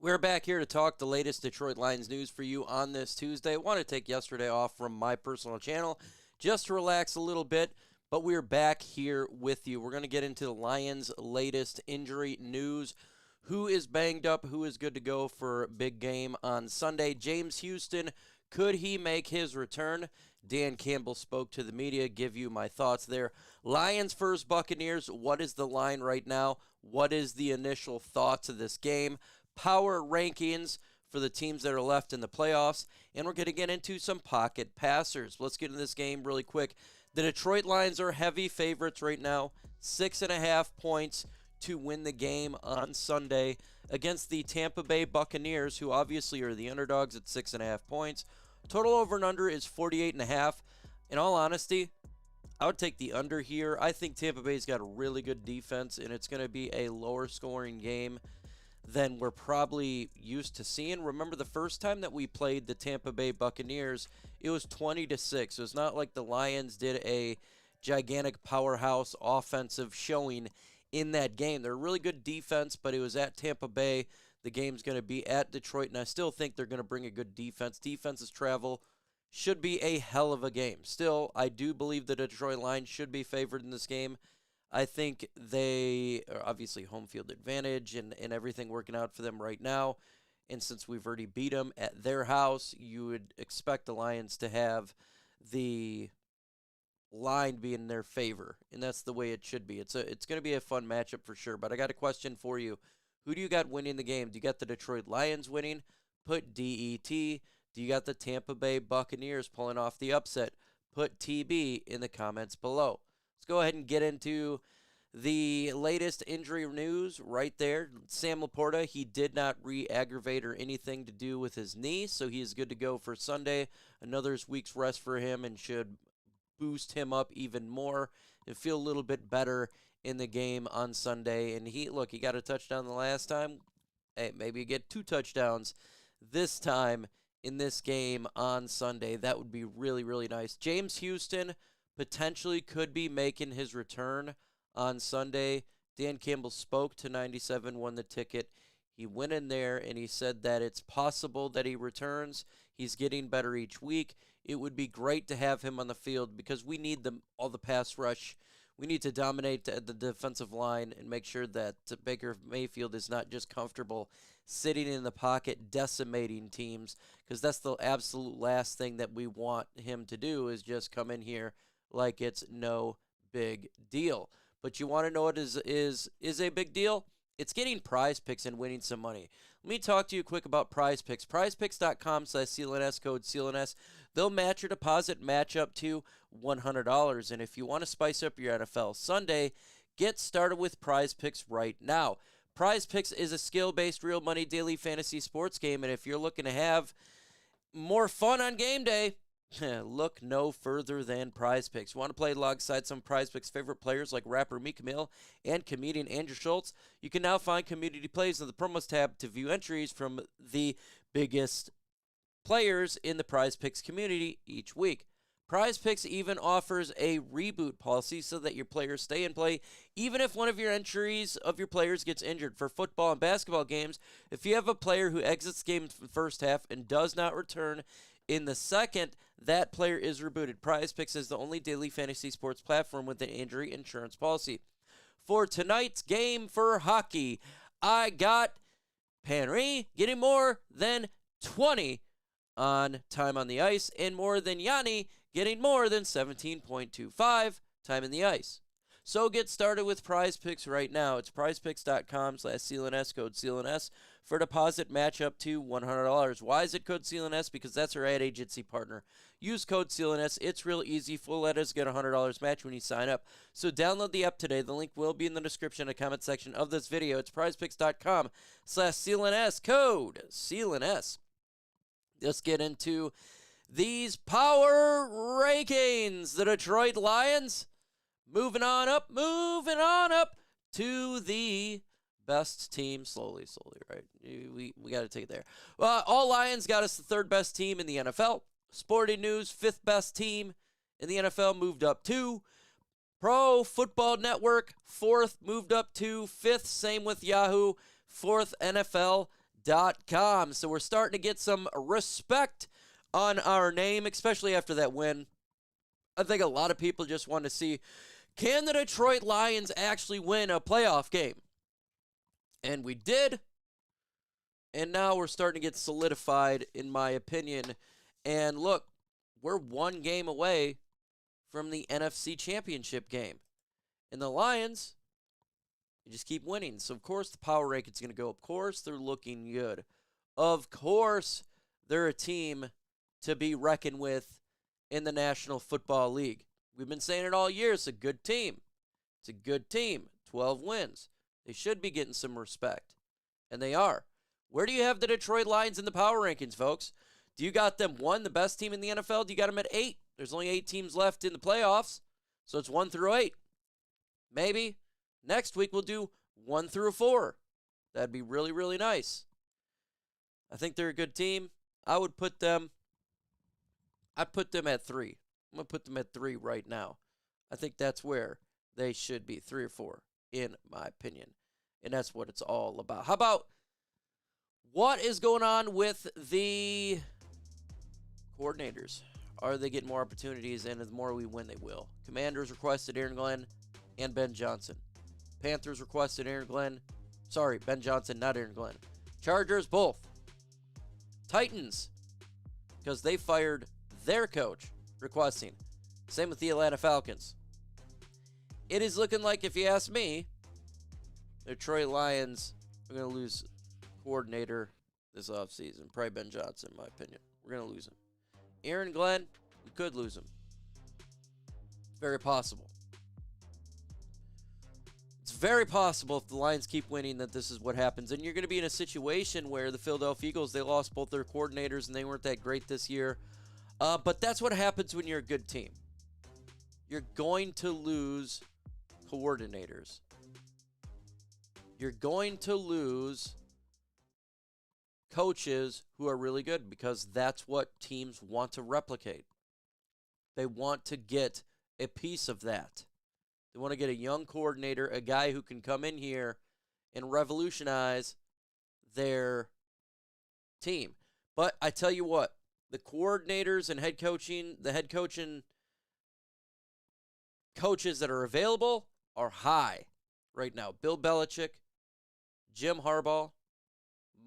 We're back here to talk the latest Detroit Lions news for you on this Tuesday. I want to take yesterday off from my personal channel just to relax a little bit, but we're back here with you. We're going to get into the Lions' latest injury news. Who is banged up? Who is good to go for a big game on Sunday? James Houston, could he make his return? Dan Campbell spoke to the media. Give you my thoughts there. Lions versus Buccaneers. What is the line right now? What is the initial thoughts of this game? Power rankings for the teams that are left in the playoffs, and we're going to get into some pocket passers. Let's get into this game really quick. The Detroit Lions are heavy favorites right now, 6.5 points to win the game on Sunday against the Tampa Bay Buccaneers, who obviously are the underdogs at 6.5 points. Total over and under is 48.5. In all honesty, I would take the under here. I think Tampa Bay's got a really good defense, and it's going to be a lower scoring game than we're probably used to seeing. Remember the first time that we played the Tampa Bay Buccaneers, it was 20-6. It was not like the Lions did a gigantic powerhouse offensive showing in that game. They're a really good defense, but it was at Tampa Bay. The game's going to be at Detroit, and I still think they're going to bring a good defense. Defenses travel. Should be a hell of a game. Still, I do believe the Detroit Lions should be favored in this game. I think they are obviously home field advantage and everything working out for them right now. And since we've already beat them at their house, you would expect the Lions to have the line be in their favor. And that's the way it should be. It's going to be a fun matchup for sure. But I got a question for you. Who do you got winning the game? Do you got the Detroit Lions winning? Put DET. Do you got the Tampa Bay Buccaneers pulling off the upset? Put TB in the comments below. Let's go ahead and get into the latest injury news right there. Sam LaPorta, he did not re-aggravate or anything to do with his knee, so he is good to go for Sunday. Another week's rest for him and should boost him up even more and feel a little bit better in the game on Sunday. And he got a touchdown the last time. Hey, maybe you get 2 touchdowns this time in this game on Sunday. That would be really, really nice. James Houston potentially could be making his return on Sunday. Dan Campbell spoke to 97, won the ticket. He went in there and he said that it's possible that he returns. He's getting better each week. It would be great to have him on the field because we need all the pass rush. We need to dominate the defensive line and make sure that Baker Mayfield is not just comfortable sitting in the pocket decimating teams, because that's the absolute last thing that we want him to do is just come in here like it's no big deal. But you want to know what is a big deal? It's getting Prize Picks and winning some money. Let me talk to you quick about Prize Picks. PrizePicks.com/CLNS, code CLNS. They'll match your deposit, match up to $100. And if you want to spice up your NFL Sunday, get started with Prize Picks right now. Prize Picks is a skill-based real money daily fantasy sports game. And if you're looking to have more fun on game day, look no further than Prize Picks. Want to play alongside some Prize Picks favorite players like rapper Meek Mill and comedian Andrew Schultz? You can now find community plays in the promos tab to view entries from the biggest players in the Prize Picks community each week. Prize Picks even offers a reboot policy so that your players stay in play even if one of your entries of your players gets injured. For football and basketball games, if you have a player who exits the game in the first half and does not return in the second, that player is rebooted. Prize Picks is the only daily fantasy sports platform with an injury insurance policy. For tonight's game for hockey, I got Penry getting more than 20 on time on the ice and more than Yanni getting more than 17.25 time in the ice. So get started with Prize Picks right now. It's prizepicks.com/CLNS, code CLNS, for deposit match up to $100. Why is it code CLNS? Because that's our ad agency partner. Use code CLNS. It's real easy. Full letters get $100 match when you sign up. So download the app today. The link will be in the description and comment section of this video. It's prizepicks.com/CLNS, code CLNS. Let's get into these power rankings. The Detroit Lions moving on up to the best team. Slowly, right? We got to take it there. All Lions got us the 3rd best team in the NFL. Sporting News, 5th best team in the NFL, moved up 2. Pro Football Network, 4th, moved up to 5th. Same with Yahoo, 4th, NFL.com. So we're starting to get some respect on our name, especially after that win. I think a lot of people just want to see, can the Detroit Lions actually win a playoff game? And we did. And now we're starting to get solidified, in my opinion. And look, we're one game away from the NFC Championship game. And the Lions, they just keep winning. So, of course, the power ranking's going to go. Of course, they're looking good. Of course, they're a team to be reckoned with in the National Football League. We've been saying it all year. It's a good team. It's a good team. 12 wins. They should be getting some respect. And they are. Where do you have the Detroit Lions in the power rankings, folks? Do you got them 1, the best team in the NFL? Do you got them at 8? There's only 8 teams left in the playoffs, so it's 1 through 8. Maybe next week we'll do 1 through 4. That'd be really, really nice. I think they're a good team. I'd put them at 3. I'm going to put them at 3 right now. I think that's where they should be, 3 or 4, in my opinion. And that's what it's all about. How about what is going on with the coordinators? Are they getting more opportunities? And the more we win, they will. Commanders requested Aaron Glenn and Ben Johnson. Panthers requested Ben Johnson, not Aaron Glenn. Chargers, both. Titans, because they fired their coach, requesting. Same with the Atlanta Falcons. It is looking like, if you ask me, the Detroit Lions are going to lose coordinator this offseason. Probably Ben Johnson, in my opinion. We're going to lose him. Aaron Glenn, we could lose him. It's very possible. It's very possible if the Lions keep winning that this is what happens. And you're going to be in a situation where the Philadelphia Eagles, they lost both their coordinators and they weren't that great this year. But that's what happens when you're a good team. You're going to lose coordinators. You're going to lose coaches who are really good, because that's what teams want to replicate. They want to get a piece of that. They want to get a young coordinator, a guy who can come in here and revolutionize their team. But I tell you what, the coordinators and the head coaching coaches that are available are high right now. Bill Belichick, Jim Harbaugh,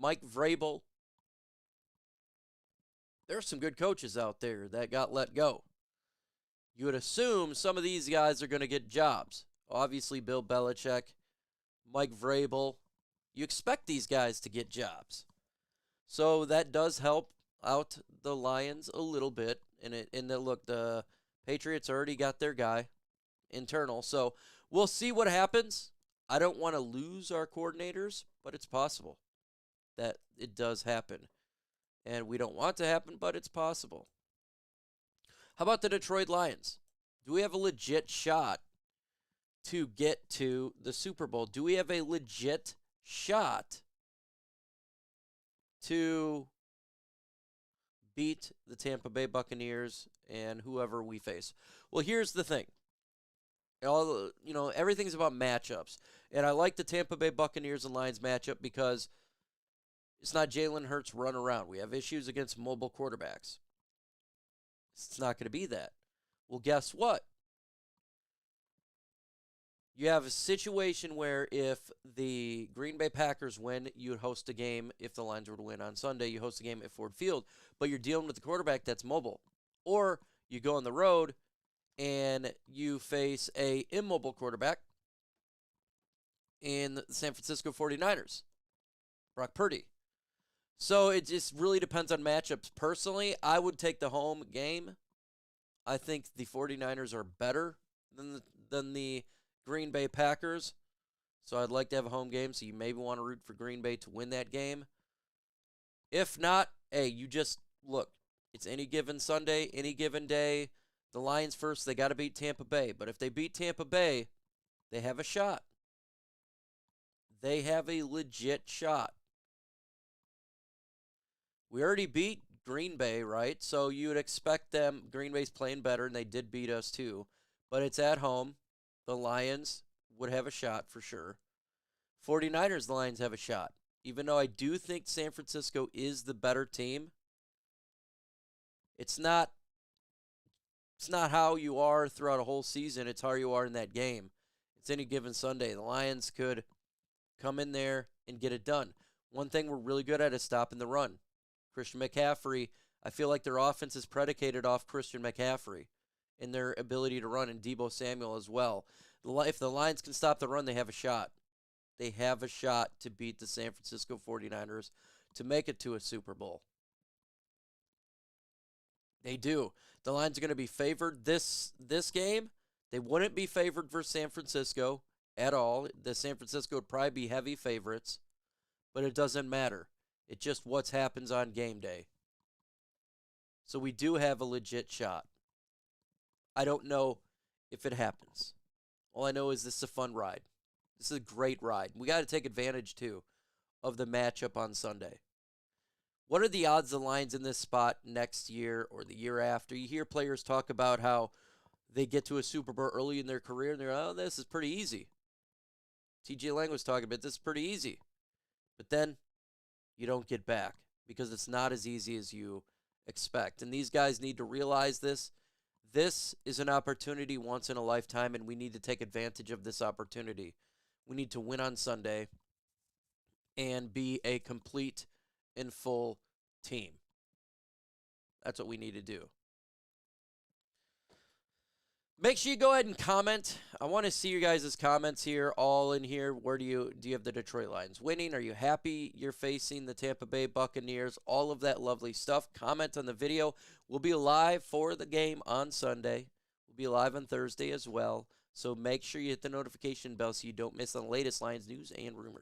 Mike Vrabel. There's some good coaches out there that got let go. You would assume some of these guys are going to get jobs. Obviously, Bill Belichick, Mike Vrabel. You expect these guys to get jobs. So that does help out the Lions a little bit. Look, the Patriots already got their guy internal. So we'll see what happens. I don't want to lose our coordinators, but it's possible that it does happen. And we don't want it to happen, but it's possible. How about the Detroit Lions? Do we have a legit shot to get to the Super Bowl? Do we have a legit shot to beat the Tampa Bay Buccaneers and whoever we face? Well, here's the thing. Everything's about matchups. And I like the Tampa Bay Buccaneers and Lions matchup because it's not Jalen Hurts run around. We have issues against mobile quarterbacks. It's not going to be that. Well, guess what? You have a situation where if the Green Bay Packers win, you would host a game. If the Lions were to win on Sunday, you host a game at Ford Field. But you're dealing with the quarterback that's mobile. Or you go on the road and you face a immobile quarterback in the San Francisco 49ers, Brock Purdy. So it just really depends on matchups. Personally, I would take the home game. I think the 49ers are better than the Green Bay Packers. So I'd like to have a home game, so you maybe want to root for Green Bay to win that game. If not, hey, you just look. It's any given Sunday, any given day. The Lions first, they got to beat Tampa Bay. But if they beat Tampa Bay, they have a shot. They have a legit shot. We already beat Green Bay, right? So you would expect them. Green Bay's playing better, and they did beat us too. But it's at home. the Lions would have a shot for sure. 49ers, the Lions have a shot. Even though I do think San Francisco is the better team, it's not how you are throughout a whole season. It's how you are in that game. It's any given Sunday. The Lions could come in there and get it done. One thing we're really good at is stopping the run. Christian McCaffrey, I feel like their offense is predicated off Christian McCaffrey and their ability to run, and Deebo Samuel as well. If the Lions can stop the run, they have a shot. They have a shot to beat the San Francisco 49ers to make it to a Super Bowl. They do. The Lions are going to be favored this game. They wouldn't be favored versus San Francisco at all. The San Francisco would probably be heavy favorites, but it doesn't matter. It's just what happens on game day. So we do have a legit shot. I don't know if it happens. All I know is this is a fun ride. This is a great ride. We got to take advantage, too, of the matchup on Sunday. What are the odds the Lions in this spot next year or the year after? You hear players talk about how they get to a Super Bowl early in their career, and they're, oh, this is pretty easy. TJ Lang was talking about this is pretty easy. But then you don't get back because it's not as easy as you expect. And these guys need to realize this. This is an opportunity once in a lifetime, and we need to take advantage of this opportunity. We need to win on Sunday and be a complete and full team. That's what we need to do. Make sure you go ahead and comment. I want to see you guys' comments here, all in here. Where do you have the Detroit Lions winning? Are you happy you're facing the Tampa Bay Buccaneers? All of that lovely stuff. Comment on the video. We'll be live for the game on Sunday. We'll be live on Thursday as well. So make sure you hit the notification bell so you don't miss the latest Lions news and rumors.